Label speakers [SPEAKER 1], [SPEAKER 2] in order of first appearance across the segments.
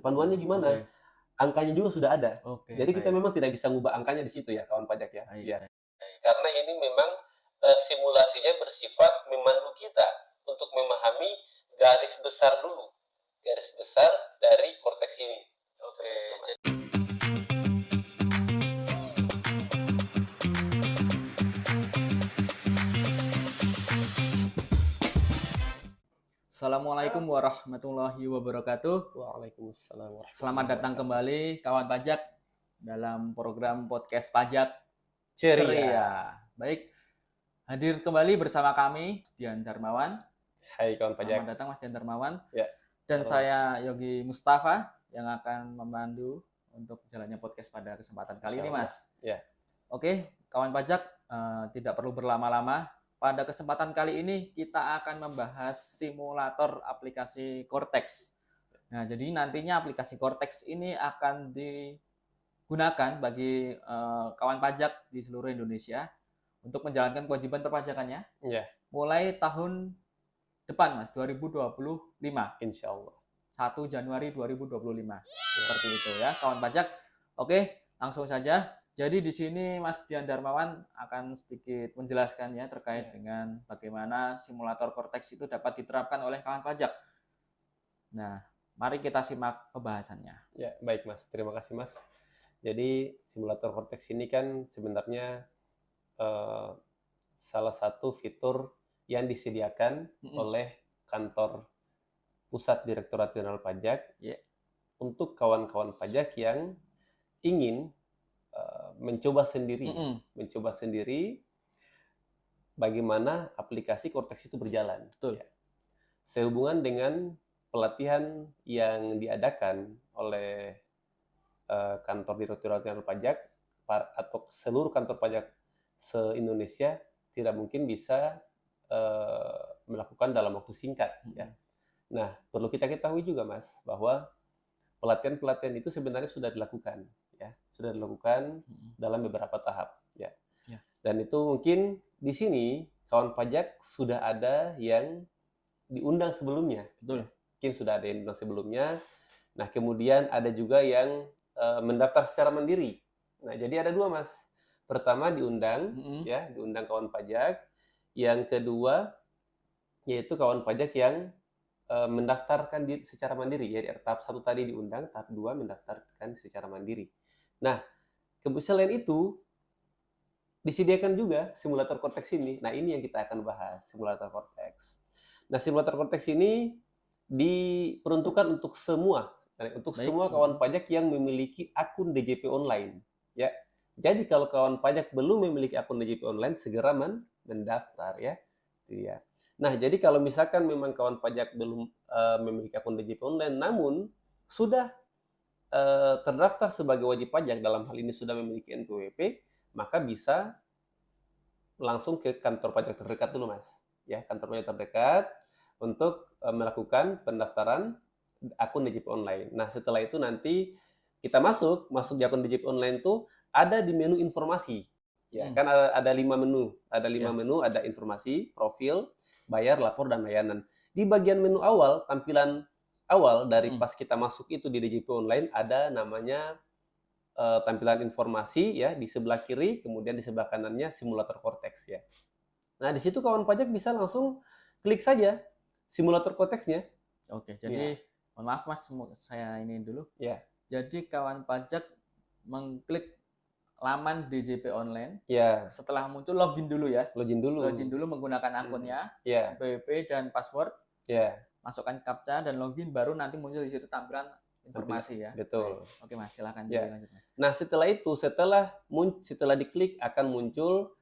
[SPEAKER 1] Panduannya gimana?
[SPEAKER 2] Oke.
[SPEAKER 1] Angkanya juga sudah ada.
[SPEAKER 2] Oke,
[SPEAKER 1] Jadi kita
[SPEAKER 2] baik.
[SPEAKER 1] memang tidak bisa ngubah angkanya di situ ya, kawan pajak ya.
[SPEAKER 2] Baik,
[SPEAKER 1] Ya.
[SPEAKER 2] baik.
[SPEAKER 1] Karena ini memang simulasinya bersifat memandu kita untuk memahami garis besar dulu, garis besar dari korteks ini.
[SPEAKER 2] Oke, Assalamualaikum warahmatullahi wabarakatuh.
[SPEAKER 1] Waalaikumsalam warahmatullahi
[SPEAKER 2] Selamat datang kembali kawan pajak dalam program podcast pajak
[SPEAKER 1] Ceria.
[SPEAKER 2] Baik, hadir kembali bersama kami Dian Darmawan.
[SPEAKER 1] Hai kawan pajak.
[SPEAKER 2] Selamat datang Mas Dian Darmawan.
[SPEAKER 1] Ya.
[SPEAKER 2] Dan
[SPEAKER 1] Halo,
[SPEAKER 2] saya Yogi Mustafa yang akan memandu untuk jalannya podcast pada kesempatan kali ini, Mas.
[SPEAKER 1] Ya.
[SPEAKER 2] Oke, kawan pajak, tidak perlu berlama-lama. Pada kesempatan kali ini kita akan membahas simulator aplikasi Cortex. Nah, jadi nantinya aplikasi Cortex ini akan digunakan bagi kawan pajak di seluruh Indonesia untuk menjalankan kewajiban perpajakannya.
[SPEAKER 1] Ya.
[SPEAKER 2] Mulai tahun depan, Mas, 2025.
[SPEAKER 1] Insya Allah.
[SPEAKER 2] 1 Januari 2025. Seperti itu ya, kawan pajak. Oke, langsung saja. Jadi di sini Mas Dian Darmawan akan sedikit menjelaskan ya terkait dengan bagaimana simulator Cortex itu dapat diterapkan oleh kawan pajak. Nah, mari kita simak pembahasannya.
[SPEAKER 1] Ya, baik Mas. Terima kasih Mas. Jadi simulator Cortex ini kan sebenarnya salah satu fitur yang disediakan oleh kantor Pusat Direktorat Jenderal Pajak untuk kawan-kawan pajak yang ingin mencoba sendiri bagaimana aplikasi Cortex itu berjalan.
[SPEAKER 2] Betul.
[SPEAKER 1] Ya. Sehubungan dengan pelatihan yang diadakan oleh kantor Direktorat Jenderal Pajak atau seluruh kantor pajak se-Indonesia tidak mungkin bisa melakukan dalam waktu singkat. Ya. Nah, perlu kita ketahui juga Mas bahwa pelatihan-pelatihan itu sebenarnya sudah dilakukan. Ya, sudah dilakukan dalam beberapa tahap, ya. Dan itu mungkin di sini kawan pajak sudah ada yang diundang sebelumnya.
[SPEAKER 2] Betul.
[SPEAKER 1] Mungkin sudah ada yang diundang sebelumnya. Nah, kemudian ada juga yang mendaftar secara mandiri. Nah, jadi ada dua Mas. Pertama diundang, ya, diundang kawan pajak. Yang kedua yaitu kawan pajak yang mendaftarkan secara mandiri. Ya, tahap 1 tadi diundang, tahap 2 mendaftarkan secara mandiri. Nah, selain itu disediakan juga simulator Cortex ini. Nah, ini yang kita akan bahas, simulator Cortex. Nah, simulator Cortex ini diperuntukkan untuk semua kawan pajak yang memiliki akun DJP online. Ya, jadi kalau kawan pajak belum memiliki akun DJP online, segera mendaftar ya. Iya. Nah, jadi kalau misalkan memang kawan pajak belum memiliki akun DJP online, namun sudah terdaftar sebagai wajib pajak, dalam hal ini sudah memiliki NPWP, maka bisa langsung ke kantor pajak terdekat dulu Mas. Ya, kantor pajak terdekat untuk melakukan pendaftaran akun DJP online. Nah, setelah itu nanti kita masuk di akun DJP online itu ada di menu informasi. Ya, kan ada 5 menu. Ada 5 menu, ada informasi, profil, bayar, lapor, dan layanan. Di bagian menu awal, tampilan awal dari pas kita masuk itu di DJP online, ada namanya tampilan informasi ya di sebelah kiri, kemudian di sebelah kanannya simulator Cortex ya. Nah, di situ kawan pajak bisa langsung klik saja simulator Cortex-nya.
[SPEAKER 2] Oke, jadi mohon maaf Mas, saya ini dulu.
[SPEAKER 1] Ya.
[SPEAKER 2] Jadi kawan pajak mengklik laman DJP online.
[SPEAKER 1] Ya.
[SPEAKER 2] Setelah muncul login dulu ya.
[SPEAKER 1] Login dulu
[SPEAKER 2] menggunakan akunnya,
[SPEAKER 1] NPWP
[SPEAKER 2] dan password.
[SPEAKER 1] Ya.
[SPEAKER 2] Masukkan captcha dan login, baru nanti muncul di situ tampilan informasi ya.
[SPEAKER 1] Betul.
[SPEAKER 2] Oke Mas, silakan
[SPEAKER 1] dilanjut. Nah, setelah itu setelah diklik akan muncul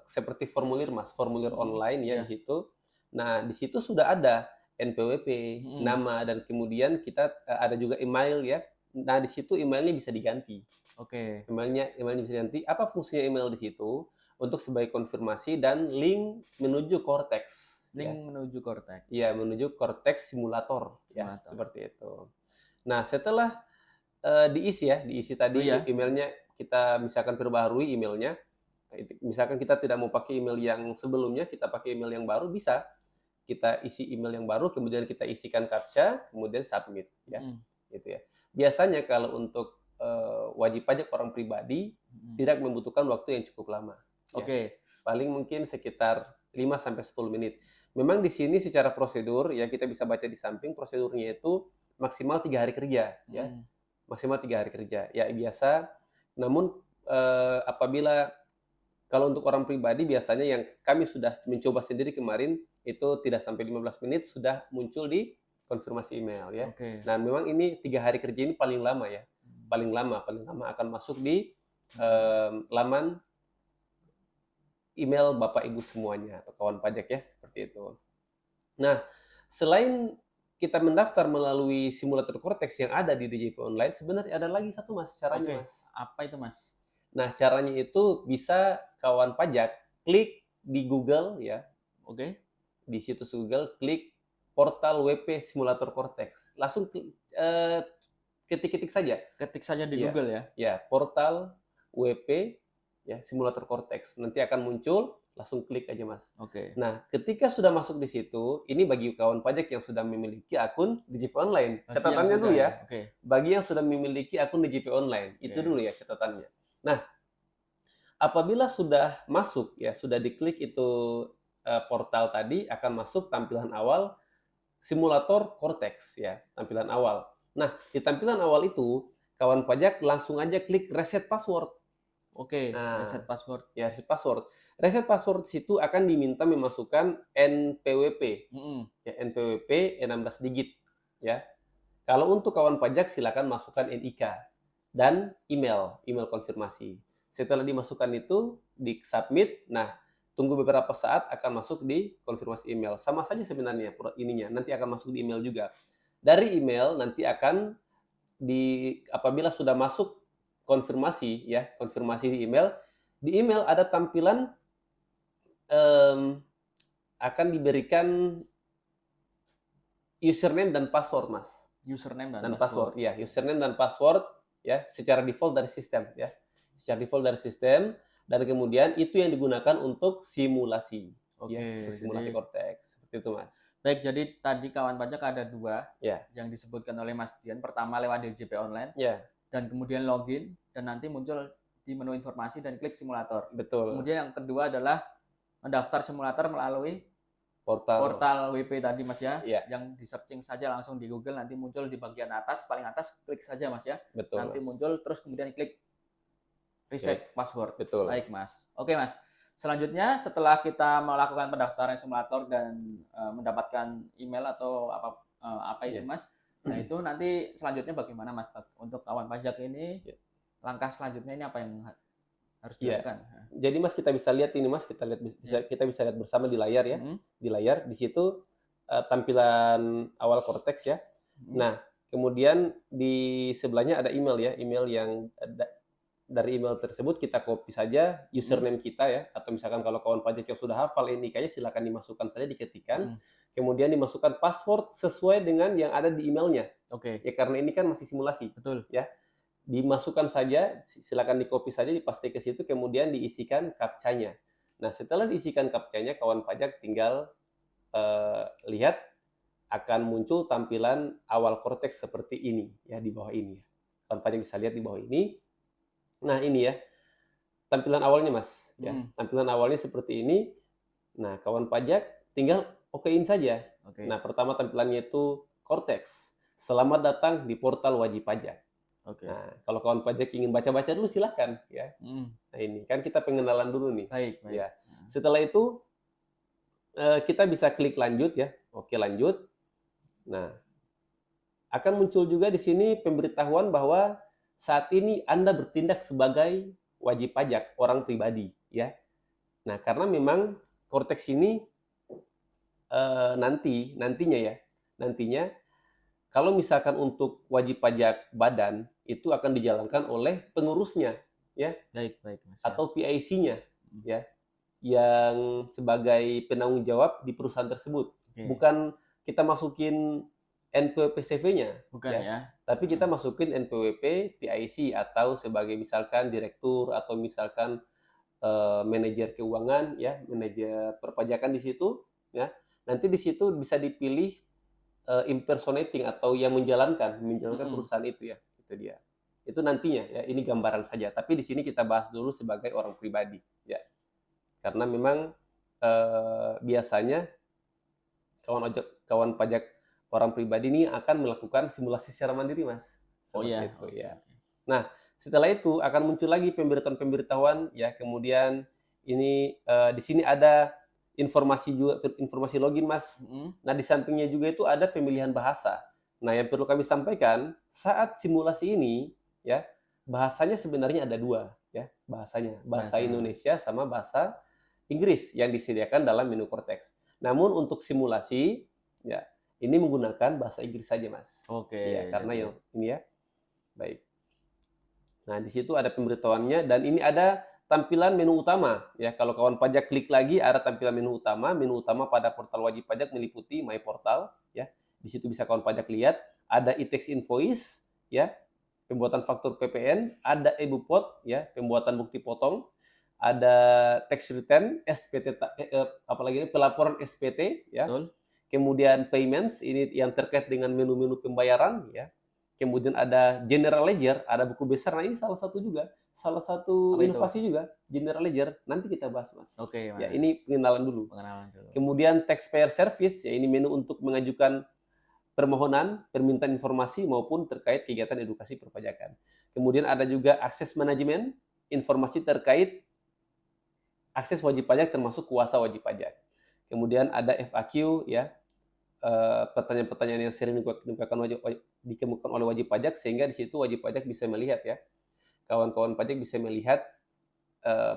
[SPEAKER 1] seperti formulir Mas, formulir online ya di situ. Nah, di situ sudah ada NPWP, nama, dan kemudian kita ada juga email ya. Nah, di situ emailnya bisa diganti.
[SPEAKER 2] Oke.
[SPEAKER 1] Emailnya bisa diganti. Apa fungsinya email di situ? Untuk sebagai konfirmasi dan link menuju Cortex.
[SPEAKER 2] Menuju Cortex.
[SPEAKER 1] Iya, menuju Cortex simulator. Ya, seperti itu. Nah, setelah diisi tadi emailnya, kita misalkan perbaharui emailnya. Misalkan kita tidak mau pakai email yang sebelumnya, kita pakai email yang baru, bisa. Kita isi email yang baru, kemudian kita isikan captcha, kemudian submit ya. gitu ya. Biasanya kalau untuk wajib pajak orang pribadi tidak membutuhkan waktu yang cukup lama.
[SPEAKER 2] Oke.
[SPEAKER 1] Paling mungkin sekitar 5 sampai 10 menit. Memang di sini secara prosedur ya kita bisa baca di samping prosedurnya itu maksimal 3 hari kerja ya. Maksimal 3 hari kerja. Ya biasa. Namun apabila kalau untuk orang pribadi biasanya yang kami sudah mencoba sendiri kemarin itu tidak sampai 15 menit sudah muncul di konfirmasi email ya. Nah, memang ini 3 hari kerja ini paling lama ya. Paling lama akan masuk di laman email Bapak Ibu semuanya atau kawan pajak ya, seperti itu. Nah, selain kita mendaftar melalui simulator Cortex yang ada di DJP Online, sebenarnya ada lagi satu Mas caranya Mas.
[SPEAKER 2] Apa itu Mas?
[SPEAKER 1] Nah, caranya itu bisa kawan pajak klik di Google ya. Di situs Google klik portal WP Simulator Cortex. Langsung ketik-ketik saja.
[SPEAKER 2] Ketik saja di Google ya.
[SPEAKER 1] Ya, portal WP ya Simulator Cortex. Nanti akan muncul, langsung klik aja Mas. Nah, ketika sudah masuk di situ, ini bagi kawan pajak yang sudah memiliki akun DJP Online. Catatannya dulu ya. Bagi yang sudah memiliki akun DJP Online, itu dulu ya catatannya. Nah, apabila sudah masuk ya, sudah diklik itu portal tadi, akan masuk tampilan awal simulator Cortex ya, tampilan awal. Nah, di tampilan awal itu kawan pajak langsung aja klik reset password.
[SPEAKER 2] Nah, reset password.
[SPEAKER 1] Ya, reset password. Reset password situ akan diminta memasukkan NPWP. Ya, NPWP 16 digit ya. Kalau untuk kawan pajak silakan masukkan NIK dan email konfirmasi. Setelah dimasukkan itu di submit, nah tunggu beberapa saat akan masuk di konfirmasi email. Sama saja sebenarnya ininya, nanti akan masuk di email juga. Dari email nanti akan apabila sudah masuk konfirmasi ya, konfirmasi di email ada tampilan akan diberikan username dan password Mas.
[SPEAKER 2] Username dan password.
[SPEAKER 1] Ya, username dan password ya secara default dari sistem ya. Secara default dari sistem dan kemudian itu yang digunakan untuk simulasi. Ya, simulasi Cortex. Seperti itu Mas.
[SPEAKER 2] Baik, jadi tadi kawan pajak ada dua yang disebutkan oleh Mas Dian. Pertama lewat DJP Online dan kemudian login dan nanti muncul di menu informasi dan klik simulator.
[SPEAKER 1] Betul.
[SPEAKER 2] Kemudian yang kedua adalah mendaftar simulator melalui portal WP tadi Mas ya, yang di searching saja langsung di Google, nanti muncul di bagian atas, paling atas, klik saja Mas ya.
[SPEAKER 1] Betul,
[SPEAKER 2] nanti
[SPEAKER 1] Mas.
[SPEAKER 2] Muncul terus kemudian klik reset password.
[SPEAKER 1] Betul.
[SPEAKER 2] Baik Mas. Oke Mas. Selanjutnya setelah kita melakukan pendaftaran simulator dan mendapatkan email atau apa itu Mas, nah itu nanti selanjutnya bagaimana Mas untuk kawan pajak ini? Langkah selanjutnya ini apa yang harus dilakukan?
[SPEAKER 1] Jadi Mas kita bisa lihat ini Mas, kita bisa lihat bersama di layar ya. Di layar di situ tampilan awal Cortex ya. Nah, kemudian di sebelahnya ada email ya, email yang dari email tersebut kita copy saja username kita ya, atau misalkan kalau kawan pajak yang sudah hafal NIK-nya silakan dimasukkan saja, diketikkan. Kemudian dimasukkan password sesuai dengan yang ada di emailnya. Ya karena ini kan masih simulasi.
[SPEAKER 2] Betul.
[SPEAKER 1] Ya. Dimasukkan saja, silakan di-copy saja, dipaste ke situ, kemudian diisikan captcha-nya. Nah, setelah diisikan captcha-nya, kawan pajak tinggal lihat akan muncul tampilan awal Cortex seperti ini ya, di bawah ini. Kawan pajak bisa lihat di bawah ini. Nah, ini ya. Tampilan awalnya, Mas, ya. Tampilan awalnya seperti ini. Nah, kawan pajak tinggal okein saja. Nah, pertama tampilannya itu Cortex. Selamat datang di portal wajib pajak. Nah, kalau kawan pajak ingin baca-baca dulu silakan ya. Nah, ini kan kita pengenalan dulu nih.
[SPEAKER 2] Baik.
[SPEAKER 1] Ya. Setelah itu kita bisa klik lanjut ya. Oke, lanjut. Nah, akan muncul juga di sini pemberitahuan bahwa saat ini Anda bertindak sebagai wajib pajak orang pribadi ya. Nah, karena memang Cortex ini nantinya kalau misalkan untuk wajib pajak badan itu akan dijalankan oleh pengurusnya, ya.
[SPEAKER 2] Baik, Mas.
[SPEAKER 1] Atau PIC-nya, ya, yang sebagai penanggung jawab di perusahaan tersebut. Bukan kita masukin NPWP CV-nya,
[SPEAKER 2] bukan ya.
[SPEAKER 1] Tapi kita masukin NPWP PIC atau sebagai misalkan direktur atau misalkan manajer keuangan, ya, manajer perpajakan di situ, ya. Nanti di situ bisa dipilih impersonating atau yang menjalankan perusahaan itu ya, itu dia. Itu nantinya ya, ini gambaran saja. Tapi di sini kita bahas dulu sebagai orang pribadi ya. Karena memang biasanya kawan pajak orang pribadi ini akan melakukan simulasi secara mandiri, Mas. Seperti itu ya. Nah, setelah itu akan muncul lagi pemberitahuan ya, kemudian ini di sini ada informasi login, Mas. Nah, di sampingnya juga itu ada pemilihan bahasa. Nah, yang perlu kami sampaikan, saat simulasi ini ya, bahasanya sebenarnya ada dua ya, bahasa Indonesia sama bahasa Inggris yang disediakan dalam menu Cortex. Namun untuk simulasi ya, ini menggunakan bahasa Inggris saja, Mas. Ya, karena yang ini ya. Baik. Nah, di situ ada pemberitahuannya dan ini ada tampilan menu utama ya. Kalau kawan pajak klik lagi ada tampilan menu utama. Menu utama pada portal wajib pajak meliputi My Portal ya. Di situ bisa kawan pajak lihat ada e-tax invoice ya, pembuatan faktur PPN, ada e-bupot ya, pembuatan bukti potong, ada tax return, SPT apalagi ini pelaporan SPT ya. Betul. Kemudian payments ini yang terkait dengan menu-menu pembayaran ya. Kemudian ada general ledger, ada buku besar. Nah, ini salah satu inovasi juga, general ledger. Nanti kita bahas, Mas.
[SPEAKER 2] Oke, Mas.
[SPEAKER 1] Ya, ini pengenalan dulu. Kemudian taxpayer service, ya ini menu untuk mengajukan permohonan, permintaan informasi maupun terkait kegiatan edukasi perpajakan. Kemudian ada juga akses manajemen, informasi terkait akses wajib pajak termasuk kuasa wajib pajak. Kemudian ada FAQ ya, pertanyaan-pertanyaan yang sering dikemukakan oleh wajib pajak, sehingga di situ wajib pajak bisa melihat ya, kawan-kawan pajak bisa melihat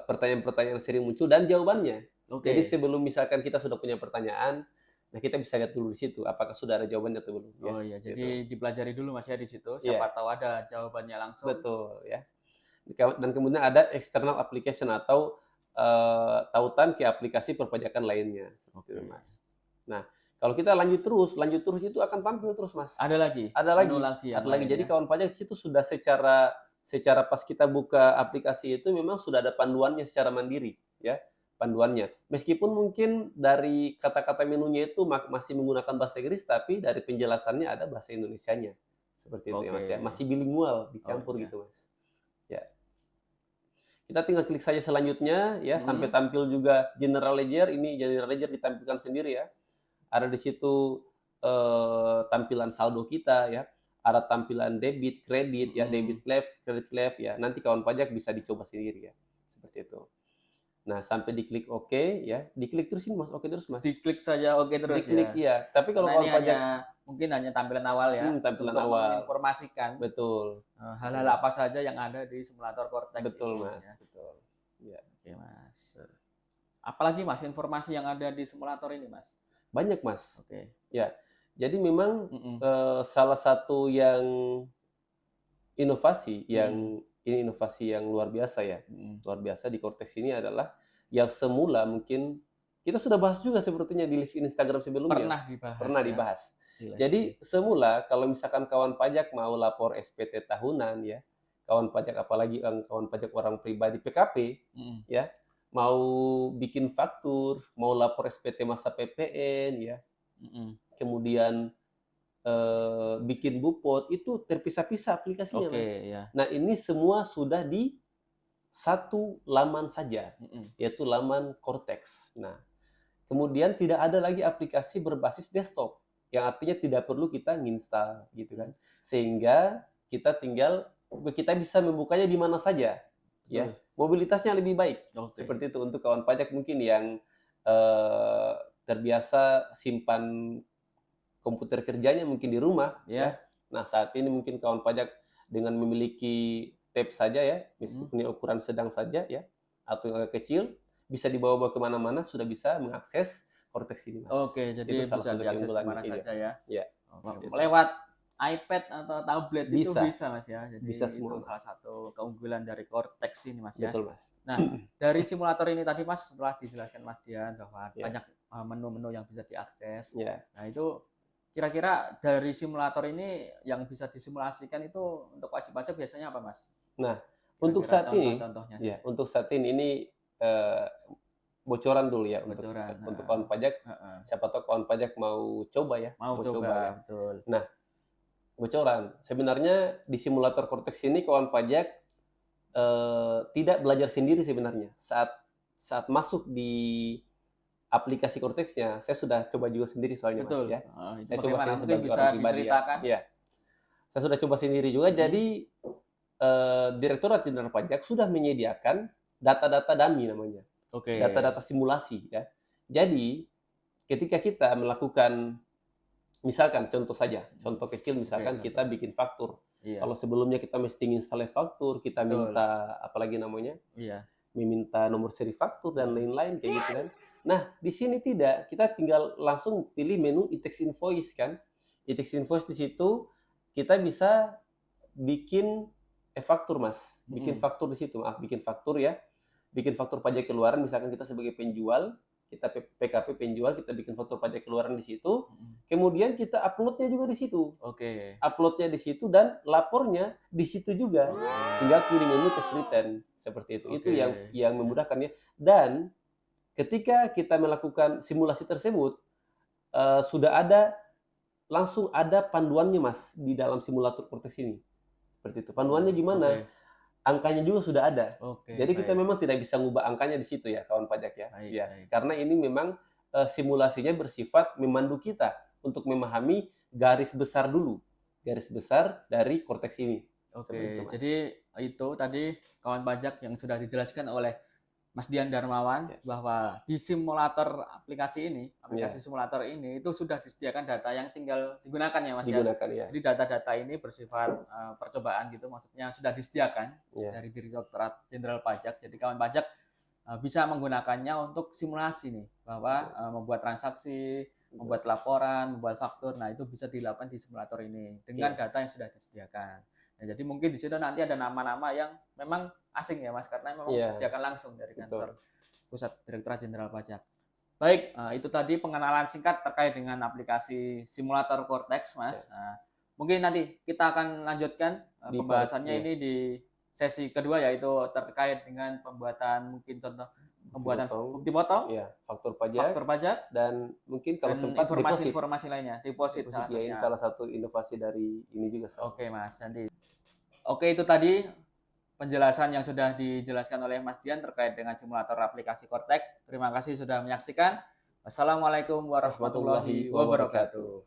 [SPEAKER 1] pertanyaan-pertanyaan yang sering muncul dan jawabannya. Jadi sebelum misalkan kita sudah punya pertanyaan, nah kita bisa lihat dulu di situ apakah sudah ada jawabannya atau belum.
[SPEAKER 2] Oh iya, jadi dipelajari dulu Mas ya di situ, siapa tahu ada jawabannya langsung.
[SPEAKER 1] Betul ya. Dan kemudian ada external application atau tautan ke aplikasi perpajakan lainnya, seperti itu, Mas. Nah, kalau kita lanjut terus itu akan tampil terus, Mas.
[SPEAKER 2] Ada lagi.
[SPEAKER 1] Jadi kawan pajak di situ sudah secara pas kita buka aplikasi itu memang sudah ada panduannya secara mandiri, ya. Panduannya. Meskipun mungkin dari kata-kata menunya itu masih menggunakan bahasa Inggris, tapi dari penjelasannya ada bahasa Indonesianya. Seperti itu ya, Mas ya. Masih bilingual, dicampur gitu, Mas. Ya. Kita tinggal klik saja selanjutnya ya, sampai tampil juga general ledger. Ini general ledger ditampilkan sendiri ya. Ada di situ tampilan saldo kita ya. Ada tampilan debit, kredit ya, debit left, credit left ya. Nanti kawan pajak bisa dicoba sendiri ya. Seperti itu. Nah, sampai diklik OK ya. Diklik terus ini, Mas. OK terus, Mas.
[SPEAKER 2] Diklik saja OK terus.
[SPEAKER 1] Diklik ya. Tapi kalau kawan pajak
[SPEAKER 2] mungkin hanya tampilan awal ya.
[SPEAKER 1] Tampilan awal.
[SPEAKER 2] Menginformasikan.
[SPEAKER 1] Betul.
[SPEAKER 2] Hal-hal apa saja yang ada di simulator Cortex.
[SPEAKER 1] Betul, Mas. Ya. Betul.
[SPEAKER 2] Ya. Oke, Mas. Apalagi Mas informasi yang ada di simulator ini, Mas?
[SPEAKER 1] Banyak, Mas.
[SPEAKER 2] Oke.
[SPEAKER 1] Ya. Jadi memang salah satu yang inovasi ini inovasi yang luar biasa ya. Luar biasa di Cortex ini adalah yang semula mungkin kita sudah bahas juga sepertinya di live Instagram sebelumnya. Pernah dibahas. Jadi semula kalau misalkan kawan pajak mau lapor SPT tahunan ya, kawan pajak apalagi kawan pajak orang pribadi PKP ya, mau bikin faktur, mau lapor SPT masa PPN ya. Kemudian bikin bupot itu terpisah-pisah aplikasinya, Mas.
[SPEAKER 2] Ya.
[SPEAKER 1] Nah, ini semua sudah di satu laman saja, yaitu laman Cortex. Nah, kemudian tidak ada lagi aplikasi berbasis desktop, yang artinya tidak perlu kita nginstal gitu kan. Sehingga kita bisa membukanya di mana saja. Ya, mobilitasnya lebih baik. Seperti itu untuk kawan pajak mungkin yang terbiasa simpan komputer kerjanya mungkin di rumah ya. Nah, saat ini mungkin kawan pajak dengan memiliki tab saja ya, meskipun ukuran sedang saja ya, atau yang agak kecil, bisa dibawa kemana-mana, sudah bisa mengakses Cortex ini, Mas.
[SPEAKER 2] Oke, jadi
[SPEAKER 1] itu
[SPEAKER 2] bisa diakses kemana saja ya.
[SPEAKER 1] Ya.
[SPEAKER 2] Lewat iPad atau tablet itu bisa, Mas ya. Jadi
[SPEAKER 1] bisa semua,
[SPEAKER 2] itu salah satu keunggulan dari Cortex ini, Mas ya.
[SPEAKER 1] Betul, Mas.
[SPEAKER 2] Nah, dari simulator ini tadi, Mas, setelah dijelaskan Mas Dian bahwa banyak menu-menu yang bisa diakses. Nah, itu kira-kira dari simulator ini yang bisa disimulasikan itu untuk wajib pajak biasanya apa, Mas?
[SPEAKER 1] Nah, untuk saat ini, untuk saat ini bocoran dulu ya
[SPEAKER 2] Bocoran.
[SPEAKER 1] untuk kawan pajak. Siapa tahu kawan pajak mau coba ya.
[SPEAKER 2] Mau coba ya. Betul.
[SPEAKER 1] Nah, bocoran. Sebenarnya di simulator Cortex ini kawan pajak tidak belajar sendiri sebenarnya. Saat masuk di aplikasi Cortex-nya, saya sudah coba juga sendiri soalnya.
[SPEAKER 2] Betul.
[SPEAKER 1] Mas ya.
[SPEAKER 2] Saya coba sendiri mungkin bisa diceritakan.
[SPEAKER 1] Ya. Saya sudah coba sendiri juga. Jadi Direktorat Jenderal Pajak sudah menyediakan data-data dummy namanya. Data-data simulasi ya. Jadi ketika kita melakukan, misalkan contoh kecil misalkan kita bikin faktur. Kalau sebelumnya kita mesti install faktur, kita minta apalagi namanya, meminta nomor seri faktur dan lain-lain kayak gitu kan. Nah di sini tidak, kita tinggal langsung pilih menu e-tax invoice kan. E-tax invoice di situ kita bisa bikin faktur mas, bikin faktur di situ, bikin faktur ya, bikin faktur pajak keluaran. Misalkan kita sebagai penjual, kita PKP penjual, kita bikin faktur pajak keluaran di situ, kemudian kita uploadnya juga di situ. Uploadnya di situ dan lapornya di situ juga. Tinggal pilih menu tax return seperti itu. Itu yang memudahkan ya. Dan ketika kita melakukan simulasi tersebut, langsung ada panduannya mas di dalam simulator Cortex ini. Seperti itu. Panduannya gimana? Angkanya juga sudah ada. Jadi kita memang tidak bisa ngubah angkanya di situ ya kawan pajak ya. Karena ini memang simulasinya bersifat memandu kita untuk memahami garis besar dulu. Garis besar dari Cortex ini.
[SPEAKER 2] Jadi itu tadi kawan pajak yang sudah dijelaskan oleh Mas Dian Darmawan bahwa di simulator aplikasi simulator ini itu sudah disediakan data yang tinggal digunakan ya Mas ya. Jadi data-data ini bersifat percobaan gitu, maksudnya sudah disediakan dari Direktorat Jenderal Pajak. Jadi kawan pajak bisa menggunakannya untuk simulasi nih, bahwa membuat transaksi, membuat laporan, membuat faktur. Nah, itu bisa dilakukan di simulator ini dengan data yang sudah disediakan. Nah, jadi mungkin di situ nanti ada nama-nama yang memang asing ya Mas, karena memang disediakan langsung dari kantor Pusat Direktorat Jenderal Pajak. Baik, itu tadi pengenalan singkat terkait dengan aplikasi simulator Cortex Mas. Mungkin nanti kita akan lanjutkan pembahasannya ini di sesi kedua, yaitu terkait dengan pembuatan pembuatan bukti potong,
[SPEAKER 1] faktur
[SPEAKER 2] pajak,
[SPEAKER 1] dan mungkin kalau sempat
[SPEAKER 2] informasi lainnya, deposit
[SPEAKER 1] ini salah satu inovasi dari ini juga.
[SPEAKER 2] Mas, nanti. Itu tadi penjelasan yang sudah dijelaskan oleh Mas Dian terkait dengan simulator aplikasi Cortex. Terima kasih sudah menyaksikan. Wassalamualaikum warahmatullahi wabarakatuh.